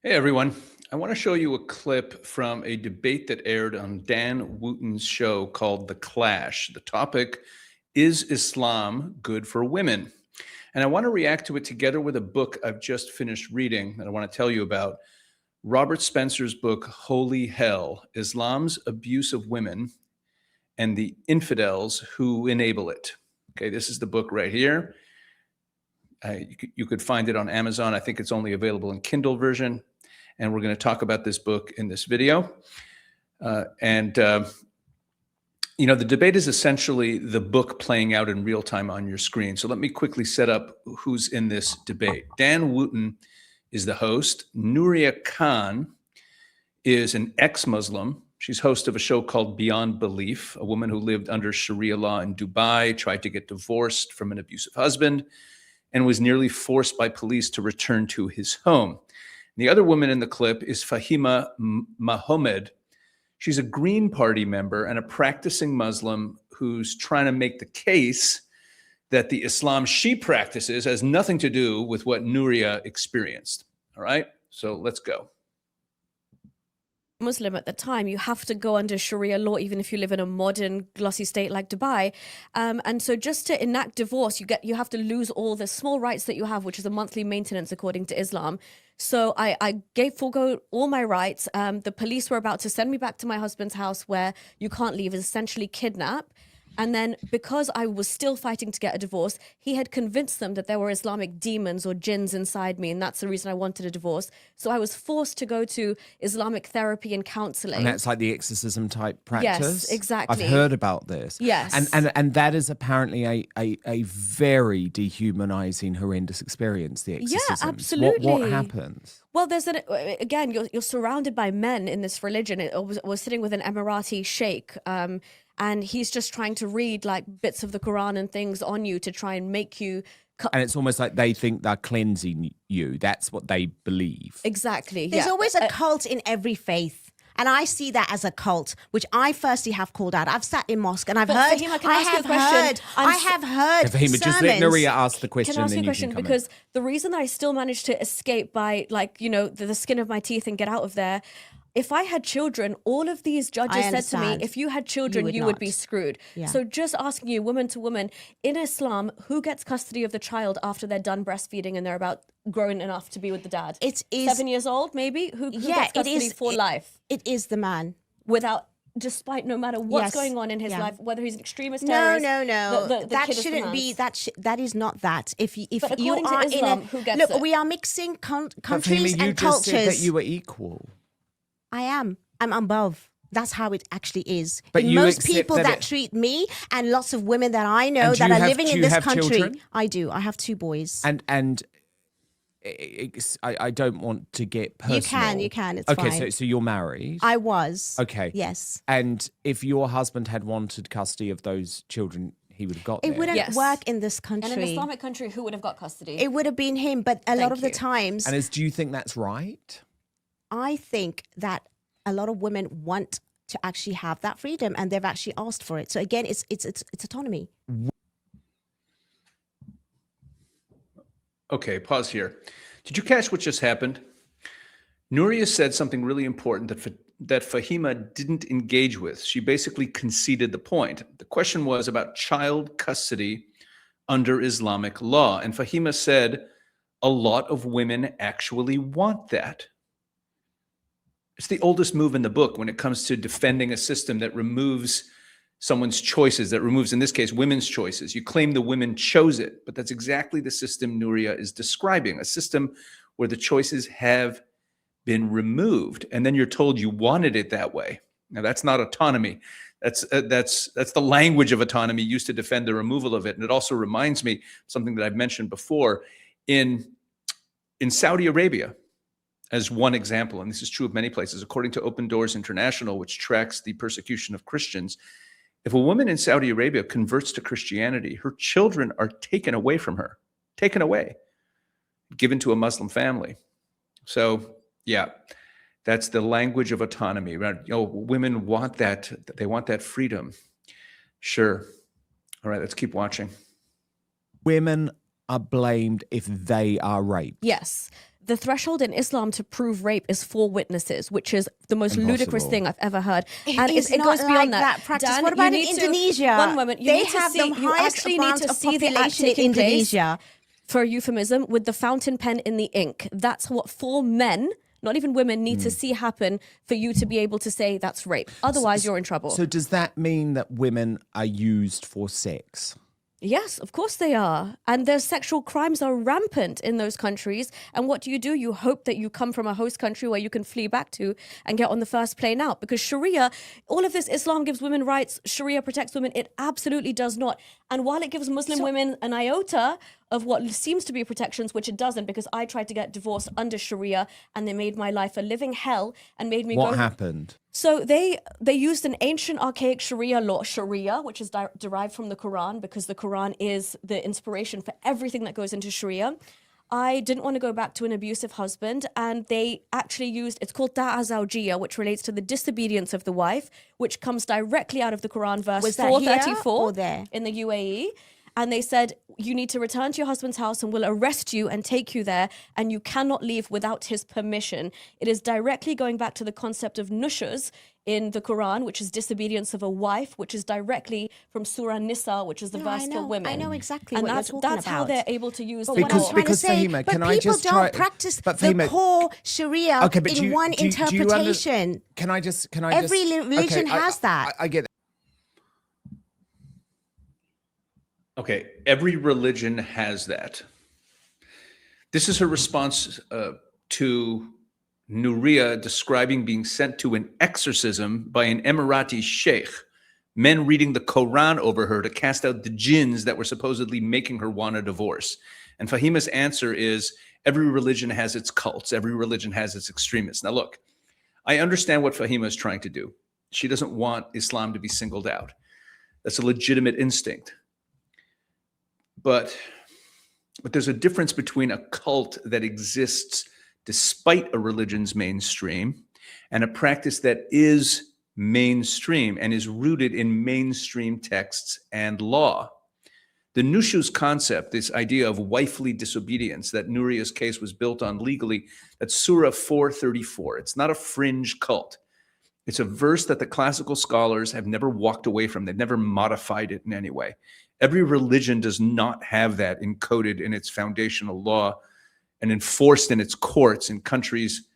Hey everyone. I want to show you a clip from a debate that aired on Dan Wooten's show called The Clash. The topic is Islam good for women? And I want to react to it together with a book I've just finished reading that I want to tell you about. Robert Spencer's book, Holy Hell: Islam's Abuse of Women and the Infidels Who Enable It. Okay, this is the book right here. You could find it on Amazon. I think it's only available in Kindle version. And we're going to talk about this book in this video. The debate is essentially the book playing out in real time on your screen. So let me quickly set up who's in this debate. Dan Wooten is the host. Nuria Khan is an ex-Muslim. She's host of a show called Beyond Belief, a woman who lived under Sharia law in Dubai, tried to get divorced from an abusive husband, and was nearly forced by police to return to his home. The other woman in the clip is Fahima Mohammed. She's a Green Party member and a practicing Muslim who's trying to make the case that the Islam she practices has nothing to do with what Nuria experienced. All right, so let's go. Muslim at the time, you have to go under Sharia law, even if you live in a modern, glossy state like Dubai. And so just to enact divorce, you have to lose all the small rights that you have, which is a monthly maintenance according to Islam. So I forego all my rights. The police were about to send me back to my husband's house where you can't leave, essentially kidnap. And then because I was still fighting to get a divorce, he had convinced them that there were Islamic demons or jinns inside me. And that's the reason I wanted a divorce. So I was forced to go to Islamic therapy and counseling. And that's like the exorcism type practice? Yes, exactly. I've heard about this. Yes. And that is apparently a very dehumanizing, horrendous experience, the exorcism. Yeah, absolutely. What happens? Well, again, you're surrounded by men in this religion. I was sitting with an Emirati sheikh, and he's just trying to read like bits of the Quran and things on you to try and make you. And it's almost like they think they're cleansing you. That's what they believe. Exactly. There's always a cult in every faith. And I see that as a cult, which I firstly have called out. I've sat in mosque and I've heard. Fahima, I have heard. Fahima, just let Nuria ask the question. Can I ask you a question? Because in. the reason I still managed to escape by, the skin of my teeth and get out of there. If I had children, all of these judges said to me, if you had children, you would be screwed. Yeah. So just asking you, woman to woman, in Islam, who gets custody of the child after they're done breastfeeding and they're about grown enough to be with the dad? It is 7 years old, maybe? Who gets custody for life? It is the man. Despite no matter what's going on in his life, whether he's an extremist, no, terrorist. That shouldn't be. That is not that. If you are in Islam, who gets it? We are mixing countries Fahima, and you cultures. Just said that you were equal. I am. I'm above. That's how it actually is. But in most people that treat me and lots of women that I know that are living in this country. Children? I do. I have 2 boys. And I don't want to get personal. You can. It's okay, fine. so you're married. I was. Okay. Yes. And if your husband had wanted custody of those children, he would have got them. It wouldn't work in this country. And in an Islamic country, who would have got custody? It would have been him, but a lot of the times. And do you think that's right? I think that a lot of women want to actually have that freedom, and they've actually asked for it. So again, it's autonomy. Okay, pause here. Did you catch what just happened? Nuria said something really important that Fahima didn't engage with. She basically conceded the point. The question was about child custody under Islamic law. And Fahima said a lot of women actually want that. It's the oldest move in the book when it comes to defending a system that removes someone's choices, that removes, in this case, women's choices. You claim the women chose it, but that's exactly the system Nuria is describing, a system where the choices have been removed, and then you're told you wanted it that way. Now, that's not autonomy. That's the language of autonomy used to defend the removal of it. And it also reminds me something that I've mentioned before in Saudi Arabia, as one example, and this is true of many places, according to Open Doors International, which tracks the persecution of Christians, if a woman in Saudi Arabia converts to Christianity, her children are taken away from her, taken away, given to a Muslim family. So, yeah, that's the language of autonomy. Right? Women want that. They want that freedom. Sure. All right, let's keep watching. Women are blamed if they are raped. Yes. the threshold in Islam to prove rape is 4 witnesses, which is the most ludicrous Impossible. thing I've ever heard. And it goes beyond that. practice. Dan, What about you in need to- Indonesia? One moment. You They need to have see, the you highest actually need amount to of see the act population in taking place, Indonesia. for a euphemism, with the fountain pen in the ink. That's what 4 men, not even women, need to see happen for you to be able to say that's rape. Otherwise, you're in trouble. So does that mean that women are used for sex? Yes, of course they are. And their sexual crimes are rampant in those countries. And what do? You hope that you come from a host country where you can flee back to and get on the first plane out. Because Sharia, all of this, Islam gives women rights, Sharia protects women. It absolutely does not. And while it gives Muslim women an iota of what seems to be protections, which it doesn't, because I tried to get divorced under Sharia and they made my life a living hell and made me What go... happened? So they used an ancient archaic Sharia law, Sharia, which is derived from the Quran, because the Quran is the inspiration for everything that goes into Sharia. I didn't want to go back to an abusive husband, and they actually used, it's called Ta'a Zawjiyya, which relates to the disobedience of the wife, which comes directly out of the Quran, verse Was that here 434 or there? in the UAE. And they said, you need to return to your husband's house and we'll arrest you and take you there, and you cannot leave without his permission. It is directly going back to the concept of nushuz in the Quran, which is disobedience of a wife, which is directly from Surah Nisa, which is the No, verse I for know- women. I know exactly and what you're that's, talking that's how about. they're able to use But the what I'm Because- law. trying to because, say, Fahima, but can I people just don't try- practice but the Fahima- core Sharia Okay, but in one do you interpretation. Can I just? Every religion has that. I get. Okay, every religion has that. This is her response to Nuria describing being sent to an exorcism by an Emirati sheikh, men reading the Quran over her to cast out the jinns that were supposedly making her want a divorce. And Fahima's answer is, every religion has its cults, every religion has its extremists. Now look, I understand what Fahima is trying to do. She doesn't want Islam to be singled out. That's a legitimate instinct. But there's a difference between a cult that exists despite a religion's mainstream and a practice that is mainstream and is rooted in mainstream texts and law. The nushuz concept, this idea of wifely disobedience that Nuria's case was built on legally, that's Surah 434. It's not a fringe cult. It's a verse that the classical scholars have never walked away from. They've never modified it in any way. Every religion does not have that encoded in its foundational law and enforced in its courts in countries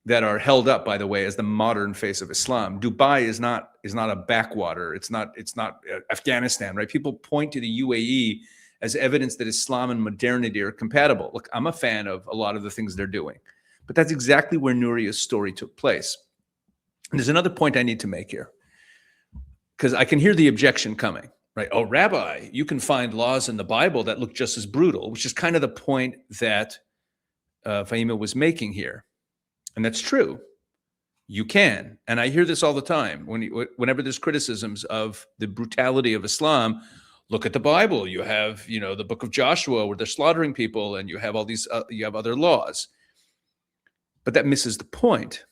that are held up, by the way, as the modern face of Islam. Dubai is not a backwater. It's not Afghanistan, right? People point to the UAE as evidence that Islam and modernity are compatible. Look, I'm a fan of a lot of the things they're doing, but that's exactly where Nuria's story took place. And there's another point I need to make here, because I can hear the objection coming, right? Oh, Rabbi, you can find laws in the Bible that look just as brutal, which is kind of the point that Fahima was making here. And that's true. You can. And I hear this all the time. Whenever there's criticisms of the brutality of Islam, look at the Bible. You have, the book of Joshua where they're slaughtering people, and you have all these, you have other laws. But that misses the point.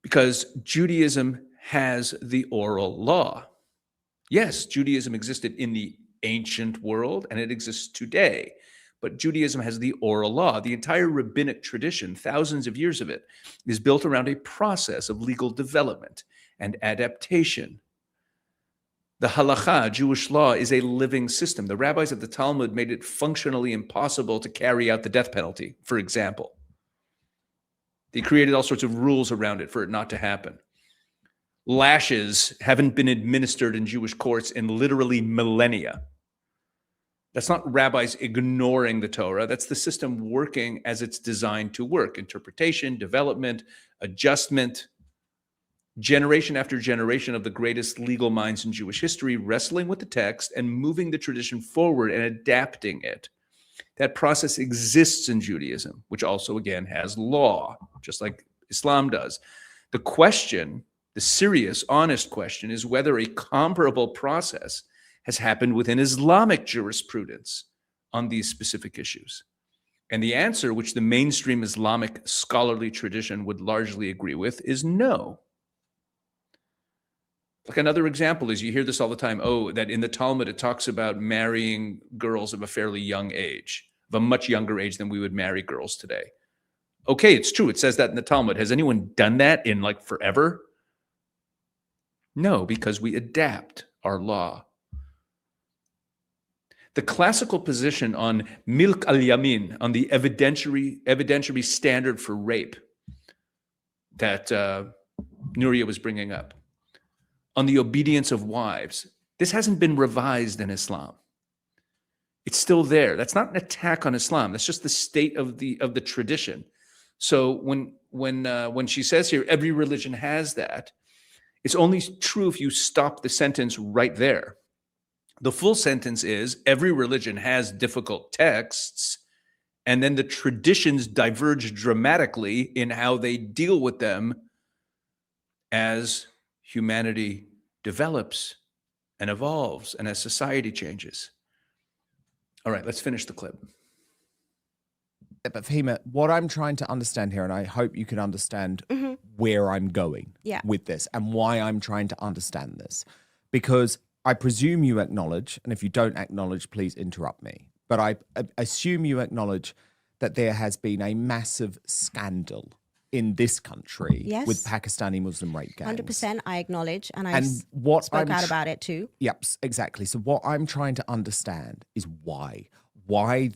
Because Judaism has the oral law. Yes, Judaism existed in the ancient world and it exists today, but Judaism has the oral law. The entire rabbinic tradition, thousands of years of it, is built around a process of legal development and adaptation. The halakha, Jewish law, is a living system. The rabbis of the Talmud made it functionally impossible to carry out the death penalty, for example. They created all sorts of rules around it for it not to happen. Lashes haven't been administered in Jewish courts in literally millennia. That's not rabbis ignoring the Torah. That's the system working as it's designed to work. Interpretation, development, adjustment, generation after generation of the greatest legal minds in Jewish history wrestling with the text and moving the tradition forward and adapting it. That process exists in Judaism, which also, again, has law, just like Islam does. The question, the serious, honest question, is whether a comparable process has happened within Islamic jurisprudence on these specific issues. And the answer, which the mainstream Islamic scholarly tradition would largely agree with, is no. Like another example is, you hear this all the time, that in the Talmud it talks about marrying girls of a fairly young age. of a much younger age than we would marry girls today. Okay, it's true. It says that in the Talmud. Has anyone done that in like forever? No, because we adapt our law. The classical position on milk al-yamin, on the evidentiary standard for rape that Nuria was bringing up, on the obedience of wives, this hasn't been revised in Islam. It's still there. That's not an attack on Islam. That's just the state of the tradition. So when she says here, every religion has that, it's only true if you stop the sentence right there. The full sentence is, every religion has difficult texts, and then the traditions diverge dramatically in how they deal with them as humanity develops and evolves and as society changes. All right, let's finish the clip. But Fahima, what I'm trying to understand here, and I hope you can understand where I'm going with this and why I'm trying to understand this, because I presume you acknowledge, and if you don't acknowledge, please interrupt me, but I assume you acknowledge that there has been a massive scandal in this country with Pakistani Muslim rape gangs. 100% I acknowledge, and I spoke out about it too. Yep, exactly. So what I'm trying to understand is why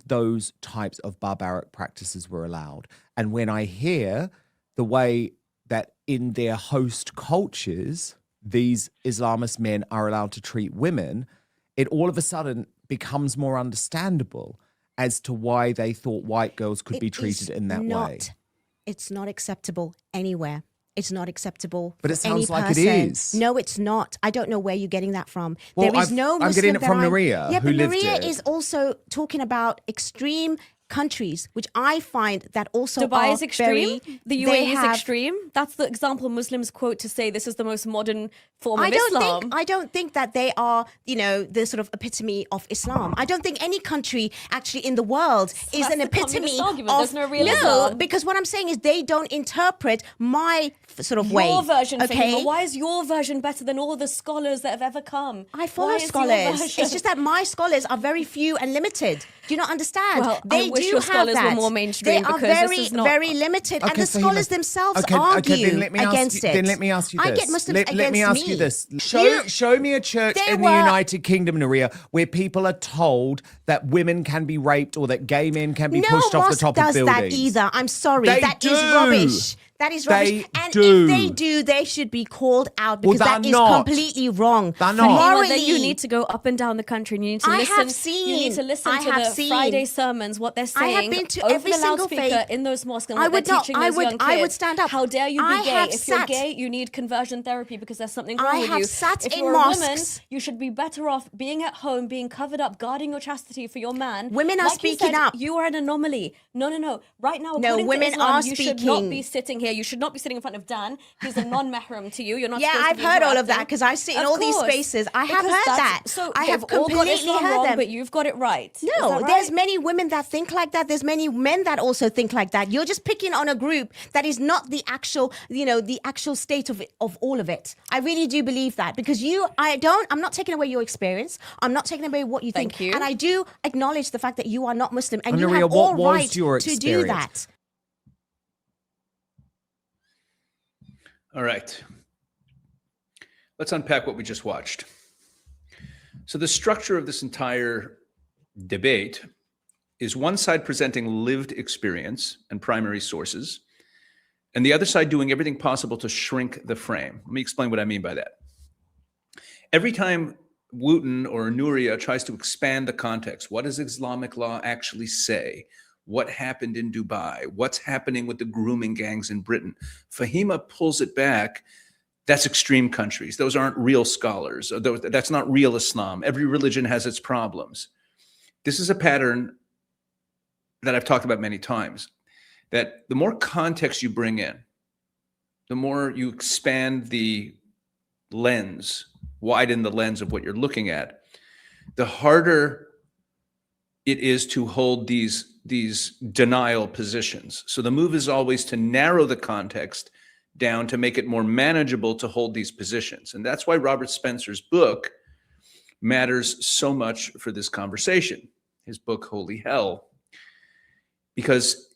those types of barbaric practices were allowed. And when I hear the way that in their host cultures, these Islamist men are allowed to treat women, it all of a sudden becomes more understandable as to why they thought white girls could be treated in that way. It's not acceptable anywhere. It's not acceptable. But it for any sounds like person. it is. No, it's not. I don't know where you're getting that from. Well, there is no Muslim I'm getting it from Nuria, Yeah, who but lived Nuria it. is also talking about extreme countries, which I find that also Dubai are is extreme. The UAE is have- extreme. That's the example Muslims quote to say this is the most modern form of I Islam. don't think that they are, the sort of epitome of Islam. I don't think any country actually in the world is that's an the epitome communist argument. of There's no real no, Islam. because what I'm saying is they don't interpret my sort of way. Your version, okay? Fahima. Why is your version better than all the scholars that have ever come? I follow Why is your scholars. version- It's just that my scholars are very few and limited. Do you not understand? Well, they I wish do your have scholars were that. more mainstream They are because this very, is not- very limited, and the Fahima. scholars themselves Okay, argue then let me against ask you, it. Then let me ask you this. I get Muslims against let me ask you this. Show me a church They in the were- United Kingdom, Nuria, where people are told that women can be raped or that gay men can be No pushed off the mosque top does of buildings. that either. I'm sorry. They That is do. rubbish. That is rubbish. They and do. if they do, they should be called out because Well, that they're is not. completely wrong. They're not. Well, Morally, then you need to go up and down the country and you need to I listen. have seen- You need to listen I to have the seen- Friday sermons, what they're I saying. have been to over every the single loudspeaker faith. in those mosques and I what would they're not- teaching I those would- young I would kids. stand up. How dare you be I gay? have If you're sat- gay, you need conversion therapy because there's something wrong I with have you. sat if in you're a woman, mosques. you should be better off being at home, being covered up, guarding your chastity for your man. Women are Like you speaking said, up. You are an anomaly. No. Right now, No, according women to Islam, are you should not speaking. be sitting here. You should not be sitting in front of Dan. He's a non-mahram to you. You're not Yeah, supposed to I've be heard all of interacting. that because I sit in Of all these course. spaces. I have Because heard that's- that. So I have they've all got completely Islam heard wrong, them. but you've got it right. Is No, that right? there's many women that think like that. There's many men that also think like that. You're just picking on a group that is not the actual, the actual state of all of it. I really do believe that because I'm not taking away your experience. I'm not taking away what you think. Thank you. And I do acknowledge the fact that you are not Muslim and you Nuria, have what all was right your to do experience? that. All right. Let's unpack what we just watched. So the structure of this entire debate is one side presenting lived experience and primary sources, and the other side doing everything possible to shrink the frame. Let me explain what I mean by that. Every time Wooten or Nuria tries to expand the context, what does Islamic law actually say? What happened in Dubai? What's happening with the grooming gangs in Britain? Fahima pulls it back. That's extreme countries. Those aren't real scholars. That's not real Islam. Every religion has its problems. This is a pattern that I've talked about many times, that the more context you bring in, the more you expand the lens, widen the lens of what you're looking at, the harder it is to hold these denial positions. So the move is always to narrow the context down to make it more manageable to hold these positions. And that's why Robert Spencer's book matters so much for this conversation. His book, Holy Hell. because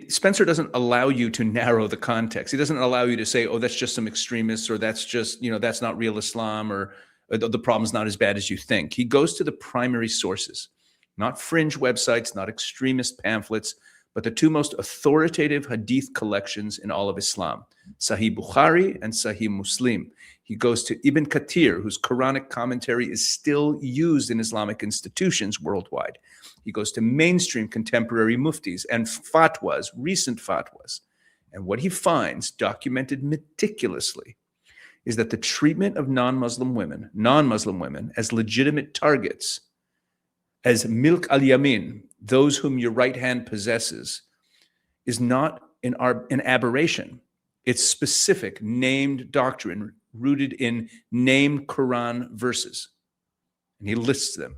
Spencer doesn't allow you to narrow the context. He doesn't allow you to say, oh, that's just some extremists, or that's just, that's not real Islam, or the problem's not as bad as you think. He goes to the primary sources, not fringe websites, not extremist pamphlets, but the two most authoritative hadith collections in all of Islam, Sahih Bukhari and Sahih Muslim. He goes to Ibn Kathir, whose Quranic commentary is still used in Islamic institutions worldwide. He goes to mainstream contemporary muftis and fatwas, recent fatwas. And what he finds, documented meticulously, is that the treatment of non-Muslim women as legitimate targets, as milk al-yamin, those whom your right hand possesses, is not an aberration. It's specific, named doctrine rooted in named Quran verses. And he lists them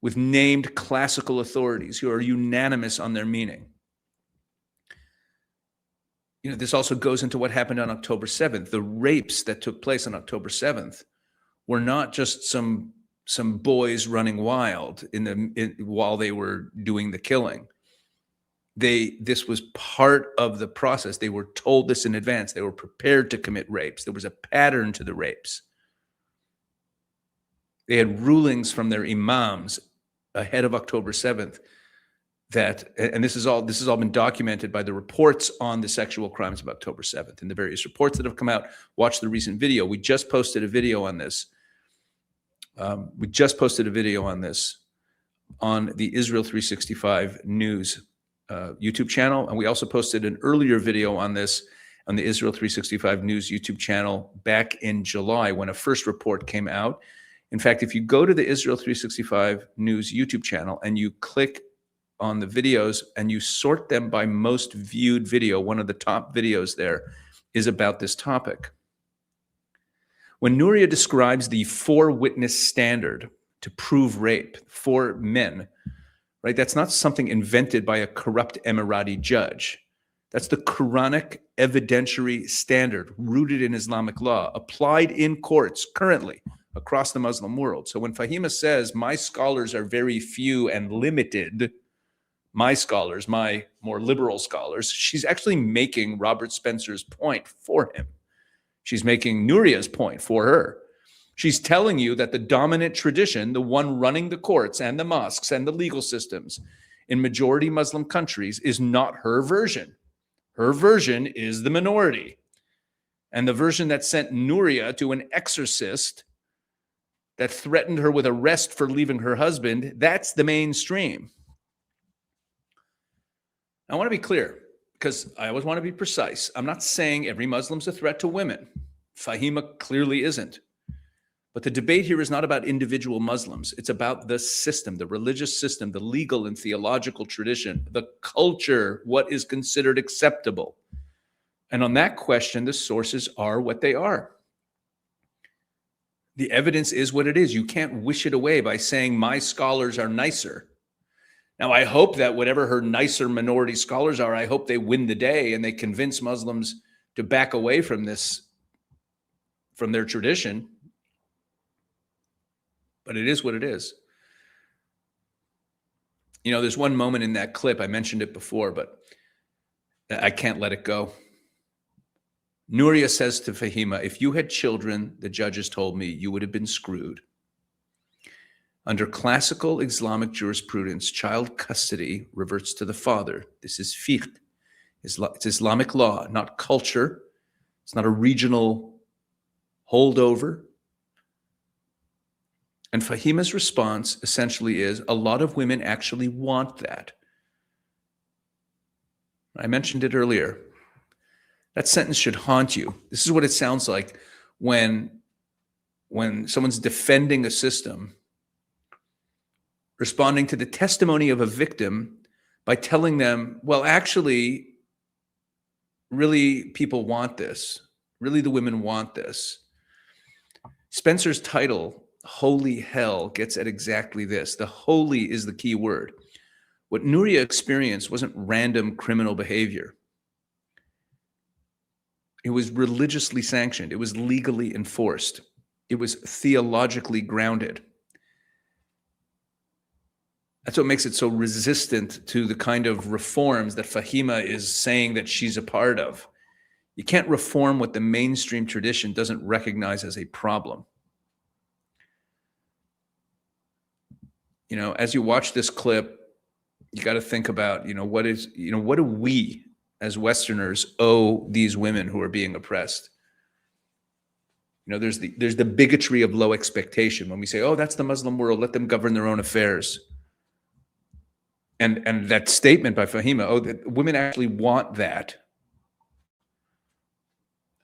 with named classical authorities who are unanimous on their meaning. This also goes into what happened on October 7th. The rapes that took place on October 7th were not just some boys running wild while they were doing the killing. This was part of the process. They were told this in advance. They were prepared to commit rapes. There was a pattern to the rapes. They had rulings from their imams ahead of October 7th and this has all been documented by the reports on the sexual crimes of October 7th and the various reports that have come out. Watch the recent video. We just posted a video on this. On the Israel 365 News YouTube channel. And we also posted an earlier video on this on the Israel 365 News YouTube channel back in July when a first report came out. In fact, if you go to the Israel 365 News YouTube channel and you click on the videos and you sort them by most viewed video, one of the top videos there is about this topic. When Nuria describes the 4-witness standard to prove rape for men, right? That's not something invented by a corrupt Emirati judge. That's the Quranic evidentiary standard rooted in Islamic law, applied in courts currently across the Muslim world. So when Fahima says, my scholars are very few and limited, my scholars, my more liberal scholars, she's actually making Robert Spencer's point for him. She's making Nuria's point for her. She's telling you that the dominant tradition, the one running the courts and the mosques and the legal systems in majority Muslim countries, is not her version. Her version is the minority. And the version that sent Nuria to an exorcist that threatened her with arrest for leaving her husband, that's the mainstream. I want to be clear, because I always want to be precise. I'm not saying every Muslim's a threat to women. Fahima clearly isn't. But the debate here is not about individual Muslims. It's about the system, the religious system, the legal and theological tradition, the culture, what is considered acceptable. And on that question, the sources are what they are. The evidence is what it is. You can't wish it away by saying my scholars are nicer. Now, I hope that whatever her nicer minority scholars are, I hope they win the day and they convince Muslims to back away from this, from their tradition. But it is what it is. There's one moment in that clip, I mentioned it before, but I can't let it go. Nuria says to Fahima, if you had children, the judges told me, you would have been screwed. Under classical Islamic jurisprudence, child custody reverts to the father. This is fiqh. It's Islamic law, not culture. It's not a regional holdover. And Fahima's response essentially is, a lot of women actually want that. I mentioned it earlier. That sentence should haunt you. This is what it sounds like when someone's defending a system, responding to the testimony of a victim by telling them, well, actually, really, people want this. Really, the women want this. Spencer's title, Holy Hell, gets at exactly this. The holy is the key word. What Nuria experienced wasn't random criminal behavior. It was religiously sanctioned. It was legally enforced. It was theologically grounded. That's what makes it so resistant to the kind of reforms that Fahima is saying that she's a part of. You can't reform what the mainstream tradition doesn't recognize as a problem. You know, as you watch this clip, you got to think about, what do we as Westerners owe these women who are being oppressed? There's the bigotry of low expectation when we say, oh, that's the Muslim world, let them govern their own affairs. And that statement by Fahima, oh, that women actually want that.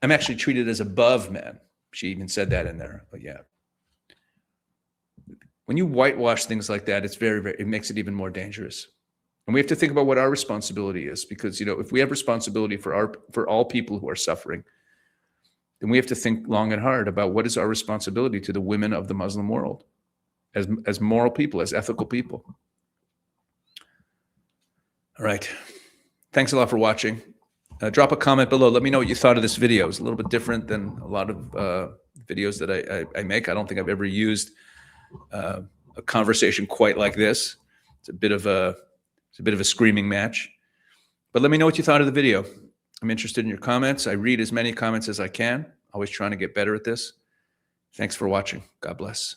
I'm actually treated as above men. She even said that in there, but yeah. When you whitewash things like that, it's it makes it even more dangerous. And we have to think about what our responsibility is, because, if we have responsibility for all people who are suffering, then we have to think long and hard about what is our responsibility to the women of the Muslim world as moral people, as ethical people. All right. Thanks a lot for watching. Drop a comment below. Let me know what you thought of this video. It's a little bit different than a lot of videos that I make. I don't think I've ever used a conversation quite like this. It's a bit of a screaming match. But let me know what you thought of the video. I'm interested in your comments. I read as many comments as I can. Always trying to get better at this. Thanks for watching. God bless.